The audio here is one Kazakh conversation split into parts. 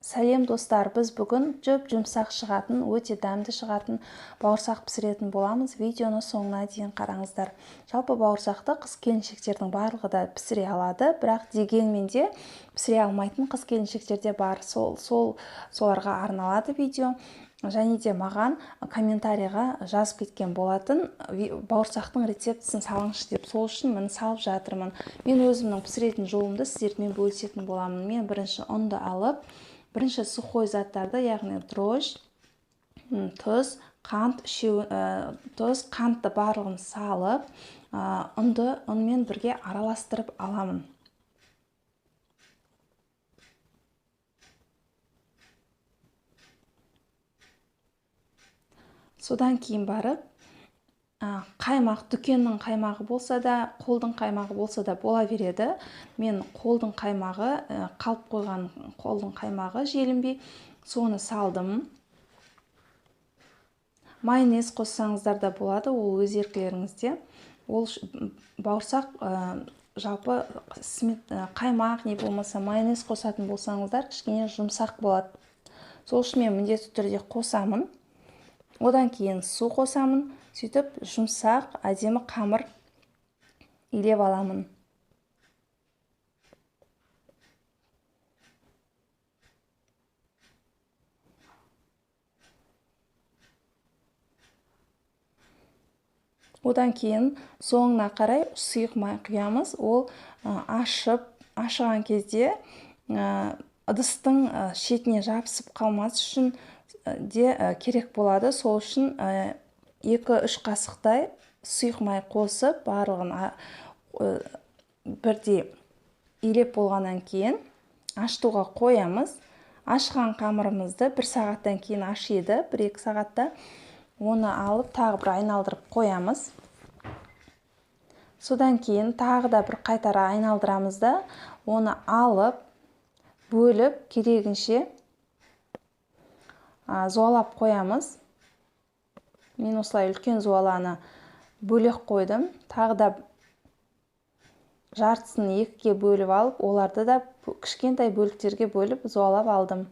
Сәлем достар, біз бүгін жұмсақ шығатын, өте дәмді шығатын бауырсақ пісіретін боламыз. Видеоны соңына дейін қараңыздар. Жалпы бауырсақты қыз-келіншектердің барлығы да пісіре алады, бірақ дегенмен де пісіре алмайтын қыз-келіншектер де бар. Соларға арналады видео. Және де маған комментарийға жазып кеткен болатын, бауырсақтың рецептісін салыңызшы деп, сол үшін мен салып жатырмын. Мен өзімнің пісіретін жолымды сіздермен бөлісетін боламын. Мен бірінші ұнды алып, бірінші сухой заттарды, яғни дрожь, тұз, қантты барлығын салып, ұнмен бірге араластырып аламын. Содан кейін барып, қаймақ, дүкеннің қаймағы болса да, қолдың қаймағы болса да бола береді. Мен қолдың қаймағы, қалып қойған қолдың қаймағы желінбей, соны салдым. Майонез қоссаңыздар да болады, ол өз еркілеріңізде. Ол бауырсақ жалпы қаймақ не болмаса майонез қосатын болсаңыздар, кішкене жұмсақ болады. Сол үшін мен міндетті түрде қосамын. Одан кейін су қосамын, сөйтіп жұмсақ, әдемі қамыр илеп аламын. Одан кейін соңына қарай сұйық май құямыз. Ол ашыған кезде ыдыстың шетіне жабысып қалмас үшін де керек болады. Сол үшін 2-3 қасықтай сұйық май қосып, барлығын бірдей илеп болғаннан кейін ашытуға қоямыз. Ашыған қамырымызды 1 сағаттан кейін ашиды, 1-2 сағатта. Оны алып, тағы бір айналдырып қоямыз. Содан кейін тағы да бір қайтара айналдырамыз да, оны алып, бөліп, керегінше зуалап қоямыз. Мен осылай үлкен зуаланы бөлек қойдым. Тағы да жартысын 2-ге бөліп алып, оларды да кішкентай бөліктерге бөліп зуалап алдым.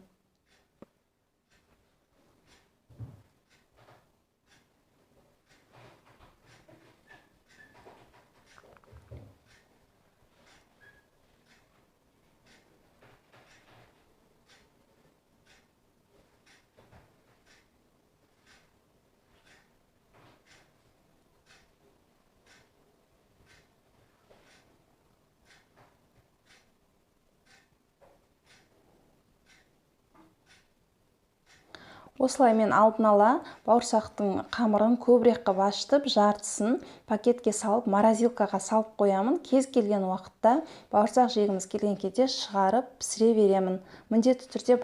Осылай мен алдын ала бауырсақтың қамырын көбірек қып ашытып, жартысын пакетке салып, морозилкаға салып қоямын. Кез келген уақытта бауырсақ жегіміз келген кезде шығарып пісіре беремін. Міндетті түрде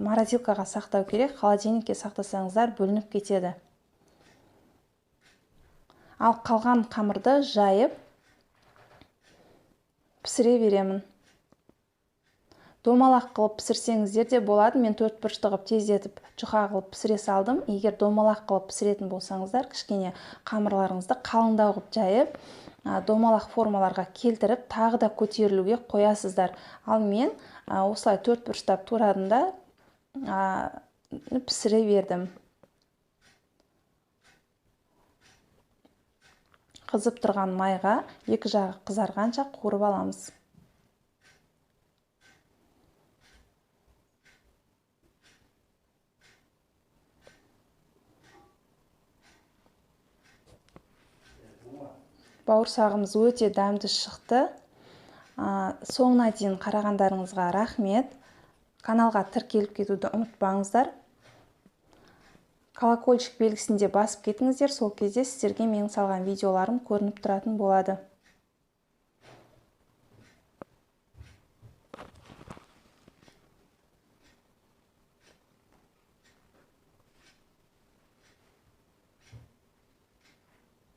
морозилкаға сақтау керек, холодильникке сақтасаңыздар бөлініп кетеді. Ал қалған қамырды жайып пісіре беремін. Домалақ қылып пісірсеңіздер де болады. Мен 4 бұрышты қылып тездетіп жұқа қылып пісіре салдым. Егер домалақ қылып пісіретін болсаңыздар, кішкене қамырларыңызды қалыңдау қылып жайып, домалақ формаларға келтіріп, тағы да көтерілуге қоясыздар. Ал мен осылай 4 бұрыштап турадым да пісіре бердім. Қызып тұрған майға 2 жағы қызарғанша қуырып аламыз. Бауырсағымыз өте дәмді шықты. Соңына дейін қарағандарыңызға рахмет. Каналға тіркеліп кетуді ұмытпаңыздар. Колокольчик белгісінде басып кетіңіздер, сол кезде сіздерге менің салған видеоларым көрініп тұратын болады.